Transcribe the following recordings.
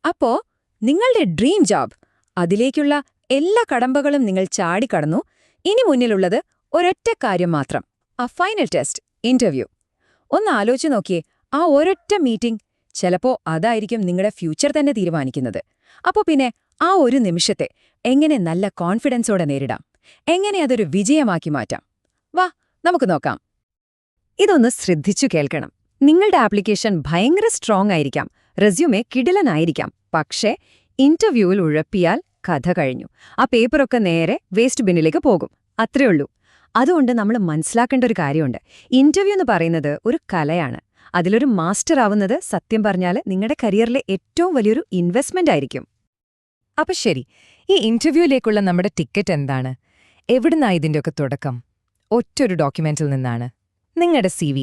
അപ്പോ നിങ്ങളുടെ dream job അതിലേക്കുള്ള എല്ലാ കടമ്പകളും നിങ്ങൾ ചാടിക്കടന്നു. ഇനി മുന്നിലുള്ളത് ഒരൊറ്റ കാര്യം മാത്രം, ആ ഫൈനൽ ടെസ്റ്റ്, ഇന്റർവ്യൂ. ഒന്ന് ആലോചിച്ച് നോക്കിയേ, ആ ഒരൊറ്റ മീറ്റിംഗ് ചിലപ്പോ അതായിരിക്കും നിങ്ങളുടെ ഫ്യൂച്ചർ തന്നെ തീരുമാനിക്കുന്നത്. അപ്പോ പിന്നെ ആ ഒരു നിമിഷത്തെ എങ്ങനെ നല്ല കോൺഫിഡൻസോടെ നേരിടാം, എങ്ങനെ അതൊരു വിജയമാക്കി മാറ്റാം? വാ, നമുക്ക് നോക്കാം. ഇതൊന്ന് ശ്രദ്ധിച്ചു കേൾക്കണം. നിങ്ങളുടെ ആപ്ലിക്കേഷൻ ഭയങ്കര സ്ട്രോങ് ആയിരിക്കാം, റെസ്യൂമെ കിടിലനായിരിക്കാം, പക്ഷേ ഇന്റർവ്യൂവിൽ ഉഴപ്പിയാൽ കഥ കഴിഞ്ഞു. ആ പേപ്പറൊക്കെ നേരെ വേസ്റ്റ് ബിന്നിലേക്ക് പോകും. അത്രയുള്ളൂ. അതുകൊണ്ട് നമ്മൾ മനസ്സിലാക്കേണ്ട ഒരു കാര്യമുണ്ട്. ഇന്റർവ്യൂ എന്ന് പറയുന്നത് ഒരു കലയാണ്. അതിലൊരു മാസ്റ്റർ ആവുന്നത് സത്യം പറഞ്ഞാൽ നിങ്ങളുടെ കരിയറിലെ ഏറ്റവും വലിയൊരു ഇൻവെസ്റ്റ്മെന്റ് ആയിരിക്കും. അപ്പൊ ശരി, ഈ ഇന്റർവ്യൂയിലേക്കുള്ള നമ്മുടെ ടിക്കറ്റ് എന്താണ്? എവിടുന്നാ ഇതിന്റെയൊക്കെ തുടക്കം? ഒറ്റൊരു ഡോക്യുമെന്റിൽ നിന്നാണ്, നിങ്ങളുടെ CV,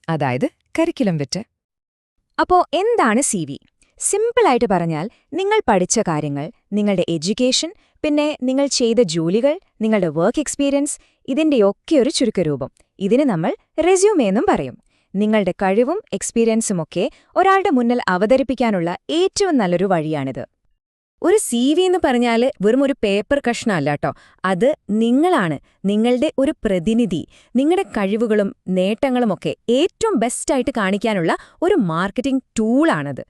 അതായത് കരിക്കുലം വിറ്റ്. അപ്പോ എന്താണ് CV? സിമ്പിളായിട്ട് പറഞ്ഞാൽ, നിങ്ങൾ പഠിച്ച കാര്യങ്ങൾ, നിങ്ങളുടെ എഡ്യൂക്കേഷൻ, പിന്നെ നിങ്ങൾ ചെയ്ത ജോലികൾ, നിങ്ങളുടെ വർക്ക് എക്സ്പീരിയൻസ്, ഇതിന്റെയൊക്കെ ഒരു ചുരുക്കരൂപം. ഇതിന് നമ്മൾ റെസ്യൂമേ എന്നും പറയും. നിങ്ങളുടെ കഴിവും എക്സ്പീരിയൻസുമൊക്കെ ഒരാളുടെ മുന്നിൽ അവതരിപ്പിക്കാനുള്ള ഏറ്റവും നല്ലൊരു വഴിയാണിത്. ഒരു CV എന്ന് പറഞ്ഞാൽ വെറും ഒരു പേപ്പർ കഷ്ണമല്ലാട്ടോ. അത് നിങ്ങളാണ്, നിങ്ങളുടെ ഒരു പ്രതിനിധി. നിങ്ങളുടെ കഴിവുകളും നേട്ടങ്ങളുമൊക്കെ ഏറ്റവും ബെസ്റ്റായിട്ട് കാണിക്കാനുള്ള ഒരു മാർക്കറ്റിംഗ് ടൂളാണത്.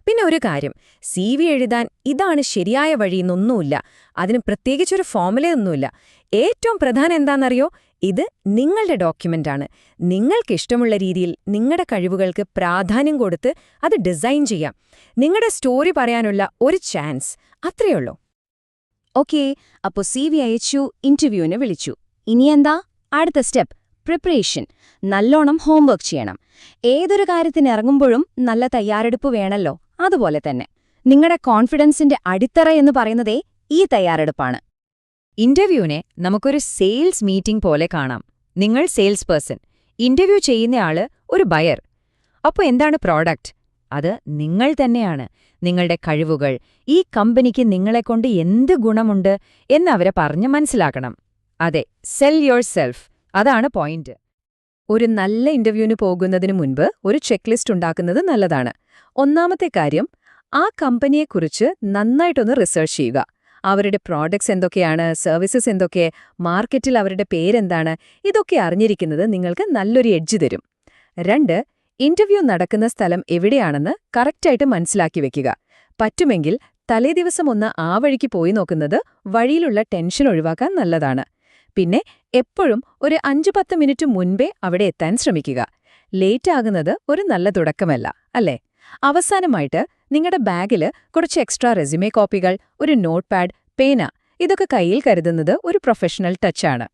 പിന്നെ ഒരു കാര്യം, CV എഴുതാൻ ഇതാണ് ശരിയായ വഴിയെന്നൊന്നുമില്ല. അതിന് പ്രത്യേകിച്ചൊരു ഫോർമുലയൊന്നുമില്ല. ഏറ്റവും പ്രധാനം എന്താണെന്നറിയോ? ഇത് നിങ്ങളുടെ ഡോക്യുമെന്റാണ്. നിങ്ങൾക്കിഷ്ടമുള്ള രീതിയിൽ നിങ്ങളുടെ കഴിവുകൾക്ക് പ്രാധാന്യം കൊടുത്ത് അത് ഡിസൈൻ ചെയ്യാം. നിങ്ങളുടെ സ്റ്റോറി പറയാനുള്ള ഒരു ചാൻസ്, അത്രയുള്ളൂ. ഓക്കേ, അപ്പോ CV അയച്ചു, ഇന്റർവ്യൂവിന് വിളിച്ചു. ഇനിയെന്താ അടുത്ത സ്റ്റെപ്പ്? പ്രിപ്പറേഷൻ. നല്ലോണം ഹോംവർക്ക് ചെയ്യണം. ഏതൊരു കാര്യത്തിന് ഇറങ്ങുമ്പോഴും നല്ല തയ്യാറെടുപ്പ് വേണല്ലോ. അതുപോലെ തന്നെ നിങ്ങളുടെ കോൺഫിഡൻസിന്റെ അടിത്തറ എന്ന് പറയുന്നതേ ഈ തയ്യാറെടുപ്പാണ്. ഇന്റർവ്യൂവിനെ നമുക്കൊരു സെയിൽസ് മീറ്റിംഗ് പോലെ കാണാം. നിങ്ങൾ സെയിൽസ് പേഴ്സൺ, ഇന്റർവ്യൂ ചെയ്യുന്നയാള് ഒരു ബയർ. അപ്പോൾ എന്താണ് പ്രോഡക്റ്റ്? അത് നിങ്ങൾ തന്നെയാണ്. നിങ്ങളുടെ കഴിവുകൾ, ഈ കമ്പനിക്ക് നിങ്ങളെക്കൊണ്ട് എന്ത് ഗുണമുണ്ട് എന്നവരെ പറഞ്ഞ് മനസ്സിലാക്കണം. അതെ, സെൽ യുവർ സെൽഫ്, അതാണ് പോയിന്റ്. ഒരു നല്ല ഇന്റർവ്യൂവിന് പോകുന്നതിന് മുൻപ് ഒരു ചെക്ക് ലിസ്റ്റ് ഉണ്ടാക്കുന്നത് നല്ലതാണ്. ഒന്നാമത്തെ കാര്യം, ആ കമ്പനിയെക്കുറിച്ച് നന്നായിട്ടൊന്ന് റിസർച്ച് ചെയ്യുക. അവരുടെ പ്രോഡക്ട്സ് എന്തൊക്കെയാണ്, സർവീസസ് എന്തൊക്കെ, മാർക്കറ്റിൽ അവരുടെ പേരെന്താണ്, ഇതൊക്കെ അറിഞ്ഞിരിക്കുന്നത് നിങ്ങൾക്ക് നല്ലൊരു എഡ്ജ് തരും. 2, ഇന്റർവ്യൂ നടക്കുന്ന സ്ഥലം എവിടെയാണെന്ന് കറക്റ്റായിട്ട് മനസ്സിലാക്കി വെക്കുക. പറ്റുമെങ്കിൽ തലേദിവസം ഒന്ന് ആ വഴിക്ക് പോയി നോക്കുന്നത് വഴിയിലുള്ള ടെൻഷൻ ഒഴിവാക്കാൻ നല്ലതാണ്. പിന്നെ എപ്പോഴും ഒരു 5-10 മിനിറ്റ് മുൻപേ അവിടെ എത്താൻ ശ്രമിക്കുക. ലേറ്റ് ആകുന്നത് ഒരു നല്ല തുടക്കമല്ല, അല്ലേ? അവസാനമായിട്ട് നിങ്ങളുടെ ബാഗില് കുറച്ച് എക്സ്ട്രാ റെസ്യൂമേ കോപ്പികൾ, ഒരു നോട്ട് പാഡ്, പേന, ഇതൊക്കെ കയ്യിൽ കരുതുന്നത് ഒരു പ്രൊഫഷണൽ ടച്ചാണ്.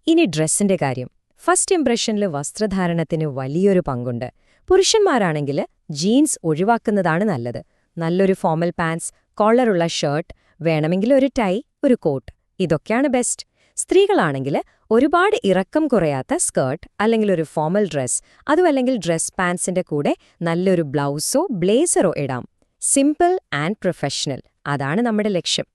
ഇനി ഡ്രസ്സിന്റെ കാര്യം. ഫസ്റ്റ് ഇംപ്രഷനിൽ വസ്ത്രധാരണത്തിന് വലിയൊരു പങ്കുണ്ട്. പുരുഷന്മാരാണെങ്കിൽ ജീൻസ് ഒഴിവാക്കുന്നതാണ് നല്ലത്. നല്ലൊരു ഫോർമൽ പാൻസ്, കോളറുള്ള ഷർട്ട്, വേണമെങ്കിൽ ഒരു ടൈ, ഒരു കോട്ട്, ഇതൊക്കെയാണ് ബെസ്റ്റ്. സ്ത്രീകളാണെങ്കിൽ ഒരുപാട് ഇറക്കം കുറയാത്ത സ്കേർട്ട് അല്ലെങ്കിൽ ഒരു ഫോർമൽ ഡ്രസ്, അതുമല്ലെങ്കിൽ ഡ്രസ് പാൻസിന്റെ കൂടെ നല്ലൊരു ബ്ലൗസോ ബ്ലേസറോ ഇടാം. സിമ്പിൾ ആൻഡ് പ്രൊഫഷണൽ, അതാണ് നമ്മുടെ ലക്ഷ്യം.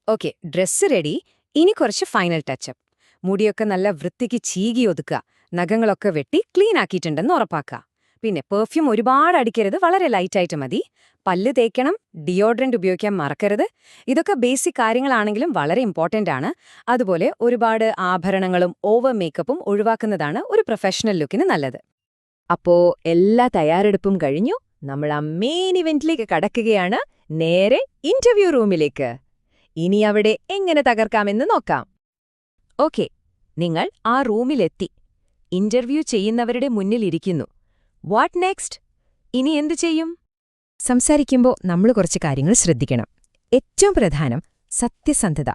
Okay, dress ready. ഇനി കുറച്ച് ഫൈനൽ ടച്ചപ്പ്. മുടിയൊക്കെ നല്ല വൃത്തിക്ക് ചീകി ഒതുക്കുക. നഖങ്ങളൊക്കെ വെട്ടി ക്ലീൻ ആക്കിയിട്ടുണ്ടെന്ന് ഉറപ്പാക്കുക. പിന്നെ പെർഫ്യൂം ഒരുപാട് അടിക്കരുത്, വളരെ ലൈറ്റായിട്ട് മതി. പല്ല് തേക്കണം, ഡിയോഡ്രന്റ് ഉപയോഗിക്കാൻ മറക്കരുത്. ഇതൊക്കെ ബേസിക് കാര്യങ്ങളാണെങ്കിലും വളരെ ഇമ്പോർട്ടന്റ് ആണ്. അതുപോലെ ഒരുപാട് ആഭരണങ്ങളും ഓവർ മേക്കപ്പും ഒഴിവാക്കുന്നതാണ് ഒരു പ്രൊഫഷണൽ ലുക്കിന് നല്ലത്. അപ്പോ എല്ലാ തയ്യാറെടുപ്പും കഴിഞ്ഞു. നമ്മൾ ആ മെയിൻ ഇവന്റിലേക്ക് കടക്കുകയാണ്, നേരെ ഇന്റർവ്യൂ റൂമിലേക്ക്. ഇനി അവിടെ എങ്ങനെ തകർക്കാമെന്ന് നോക്കാം. ഓക്കെ, നിങ്ങൾ ആ റൂമിലെത്തി. ഇന്റർവ്യൂ ചെയ്യുന്നവരുടെ മുന്നിലിരിക്കുന്നു. What next? ഇനി എന്തു ചെയ്യും? സംസാരിക്കുമ്പോൾ നമ്മൾ കുറച്ച് കാര്യങ്ങൾ ശ്രദ്ധിക്കണം. ഏറ്റവും പ്രധാനം സത്യസന്ധത.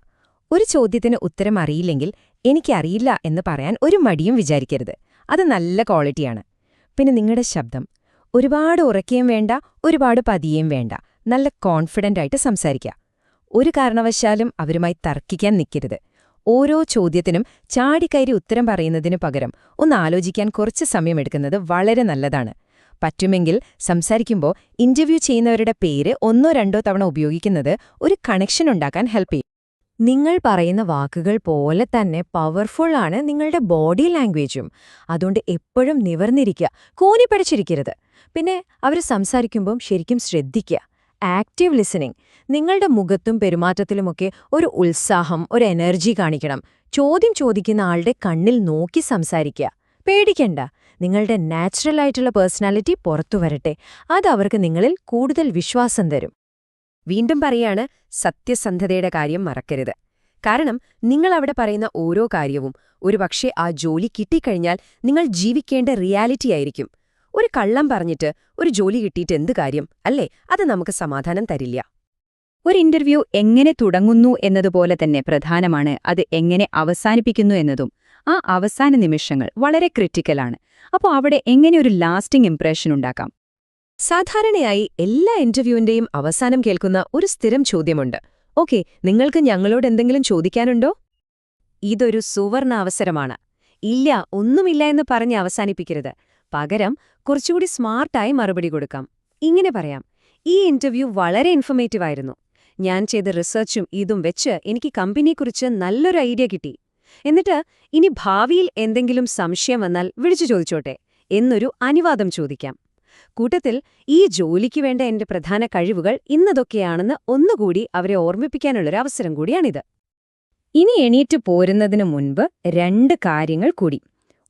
ഒരു ചോദ്യത്തിന് ഉത്തരം അറിയില്ലെങ്കിൽ എനിക്കറിയില്ല എന്ന് പറയാൻ ഒരു മടിയും വിചാരിക്കരുത്. അത് നല്ല ക്വാളിറ്റിയാണ്. പിന്നെ നിങ്ങളുടെ ശബ്ദം ഒരുപാട് ഉറക്കുകയും വേണ്ട, ഒരുപാട് പതിയേയും വേണ്ട. നല്ല കോൺഫിഡന്റ് ആയിട്ട് സംസാരിക്കുക. ഒരു കാരണവശാലും അവരുമായി തർക്കിക്കാൻ നിൽക്കരുത്. ഓരോ ചോദ്യത്തിനും ചാടിക്കയറി ഉത്തരം പറയുന്നതിനു പകരം ഒന്ന് ആലോചിക്കാൻ കുറച്ച് സമയമെടുക്കുന്നത് വളരെ നല്ലതാണ്. പറ്റുമെങ്കിൽ സംസാരിക്കുമ്പോൾ ഇന്റർവ്യൂ ചെയ്യുന്നവരുടെ പേര് 1-2 തവണ ഉപയോഗിക്കുന്നത് ഒരു കണക്ഷൻ ഉണ്ടാക്കാൻ ഹെൽപ്പ് ചെയ്യും. നിങ്ങൾ പറയുന്ന വാക്കുകൾ പോലെ തന്നെ പവർഫുള്ളാണ് നിങ്ങളുടെ ബോഡി ലാംഗ്വേജും. അതുകൊണ്ട് എപ്പോഴും നിവർന്നിരിക്കുക, കൂനിപ്പടിച്ചിരിക്കരുത്. പിന്നെ അവർ സംസാരിക്കുമ്പം ശരിക്കും ശ്രദ്ധിക്കുക. Active listening. നിങ്ങളുടെ മുഖത്തും പെരുമാറ്റത്തിലുമൊക്കെ ഒരു ഉത്സാഹം, ഒരു എനർജി കാണിക്കണം. ചോദ്യം ചോദിക്കുന്ന ആളുടെ കണ്ണിൽ നോക്കി സംസാരിക്കുക. പേടിക്കണ്ട, നിങ്ങളുടെ നാച്ചുറലായിട്ടുള്ള പേഴ്സണാലിറ്റി പുറത്തു വരട്ടെ. അത് അവർക്ക് നിങ്ങളിൽ കൂടുതൽ വിശ്വാസം തരും. വീണ്ടും പറയാണ്, സത്യസന്ധതയുടെ കാര്യം മറക്കരുത്. കാരണം നിങ്ങൾ അവിടെ പറയുന്ന ഓരോ കാര്യവും ഒരുപക്ഷെ ആ ജോലി കിട്ടിക്കഴിഞ്ഞാൽ നിങ്ങൾ ജീവിക്കേണ്ട റിയാലിറ്റി ആയിരിക്കും. ഒരു കള്ളം പറഞ്ഞിട്ട് ഒരു ജോലി കിട്ടിയിട്ട് എന്ത് കാര്യം, അല്ലേ? അത് നമുക്ക് സമാധാനം തരില്ല. ഒരു ഇന്റർവ്യൂ എങ്ങനെ തുടങ്ങുന്നു എന്നതുപോലെ തന്നെ പ്രധാനമാണ് അത് എങ്ങനെ അവസാനിപ്പിക്കുന്നു എന്നതും. ആ അവസാന നിമിഷങ്ങൾ വളരെ ക്രിട്ടിക്കലാണ്. അപ്പോൾ അവിടെ എങ്ങനെ ഒരു ലാസ്റ്റിംഗ് ഇംപ്രഷൻ ഉണ്ടാക്കാം? സാധാരണയായി എല്ലാ ഇന്റർവ്യൂവിന്റെയും അവസാനം കേൾക്കുന്ന ഒരു സ്ഥിരം ചോദ്യമുണ്ട്. ഓക്കെ, നിങ്ങൾക്ക് ഞങ്ങളോട് എന്തെങ്കിലും ചോദിക്കാനുണ്ടോ? ഇതൊരു സുവർണ അവസരമാണ്. ഇല്ല, ഒന്നുമില്ല എന്ന് പറഞ്ഞ് അവസാനിപ്പിക്കരുത്. പകരം കുറച്ചുകൂടി സ്മാർട്ടായി മറുപടി കൊടുക്കാം. ഇങ്ങനെ പറയാം, ഈ ഇന്റർവ്യൂ വളരെ ഇൻഫർമേറ്റീവ് ആയിരുന്നു. ഞാൻ ചെയ്ത റിസർച്ചും ഇതും വെച്ച് എനിക്ക് കമ്പനിയെക്കുറിച്ച് നല്ലൊരു ഐഡിയ കിട്ടി. എന്നിട്ട് ഇനി ഭാവിയിൽ എന്തെങ്കിലും സംശയം വന്നാൽ വിളിച്ചു ചോദിച്ചോട്ടെ എന്നൊരു അനുവാദം ചോദിക്കാം. കൂട്ടത്തിൽ ഈ ജോലിക്ക് വേണ്ട എന്റെ പ്രധാന കഴിവുകൾ ഇന്നതൊക്കെയാണെന്ന് ഒന്നുകൂടി അവരെ ഓർമ്മിപ്പിക്കാനുള്ളൊരു അവസരം കൂടിയാണിത്. ഇനി എണീറ്റ് പോരുന്നതിനു മുൻപ് 2 കാര്യങ്ങൾ കൂടി.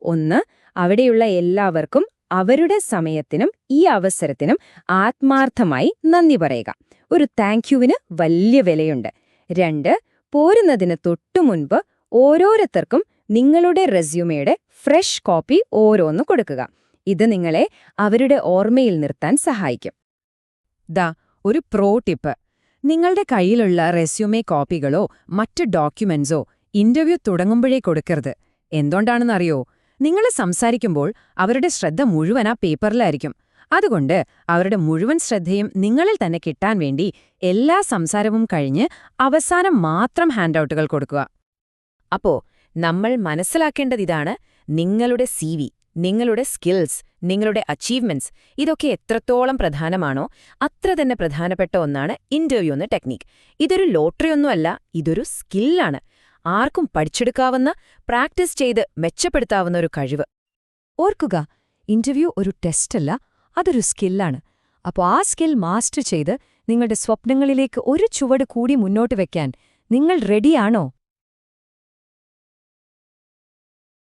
ഒന്ന്, അവിടെയുള്ള എല്ലാവർക്കും അവരുടെ സമയത്തിനും ഈ അവസരത്തിനും ആത്മാർത്ഥമായി നന്ദി പറയുക. ഒരു താങ്ക്യുവിന് വലിയ വിലയുണ്ട്. 2, പോരുന്നതിന് തൊട്ടുമുൻപ് ഓരോരുത്തർക്കും നിങ്ങളുടെ റെസ്യൂമയുടെ ഫ്രഷ് കോപ്പി ഓരോന്ന് കൊടുക്കുക. ഇത് നിങ്ങളെ അവരുടെ ഓർമ്മയിൽ നിർത്താൻ സഹായിക്കും. ഒരു പ്രോ ടിപ്പ്. നിങ്ങളുടെ കയ്യിലുള്ള റെസ്യൂമേ കോപ്പികളോ മറ്റ് ഡോക്യുമെന്റ്സോ ഇന്റർവ്യൂ തുടങ്ങുമ്പോഴേ കൊടുക്കരുത്. എന്തുകൊണ്ടാണെന്നറിയോ? നിങ്ങൾ സംസാരിക്കുമ്പോൾ അവരുടെ ശ്രദ്ധ മുഴുവൻ ആ പേപ്പറിലായിരിക്കും. അതുകൊണ്ട് അവരുടെ മുഴുവൻ ശ്രദ്ധയും നിങ്ങളിൽ തന്നെ കിട്ടാൻ വേണ്ടി എല്ലാ സംസാരവും കഴിഞ്ഞ് അവസാനം മാത്രം ഹാൻഡൌട്ടുകൾ കൊടുക്കുക. അപ്പോ നമ്മൾ മനസ്സിലാക്കേണ്ടതിതാണ്, നിങ്ങളുടെ CV, നിങ്ങളുടെ സ്കിൽസ്, നിങ്ങളുടെ അച്ചീവ്മെന്റ്സ് ഇതൊക്കെ എത്രത്തോളം പ്രധാനമാണോ അത്ര തന്നെ പ്രധാനപ്പെട്ട ഒന്നാണ് ഇന്റർവ്യൂ എന്ന ടെക്നിക്. ഇതൊരു ലോട്ടറിയൊന്നുമല്ല, ഇതൊരു സ്കില്ലാണ്. ആർക്കും പഠിച്ചെടുക്കാവുന്ന, പ്രാക്ടീസ് ചെയ്ത് മെച്ചപ്പെടുത്താവുന്ന ഒരു കഴിവ്. ഓർക്കുക, ഇന്റർവ്യൂ ഒരു ടെസ്റ്റല്ല, അതൊരു സ്കില്ലാണ്. അപ്പോൾ ആ സ്കിൽ മാസ്റ്റർ ചെയ്ത് നിങ്ങളുടെ സ്വപ്നങ്ങളിലേക്ക് ഒരു ചുവട് കൂടി മുന്നോട്ട് വെക്കാൻ നിങ്ങൾ റെഡിയാണോ?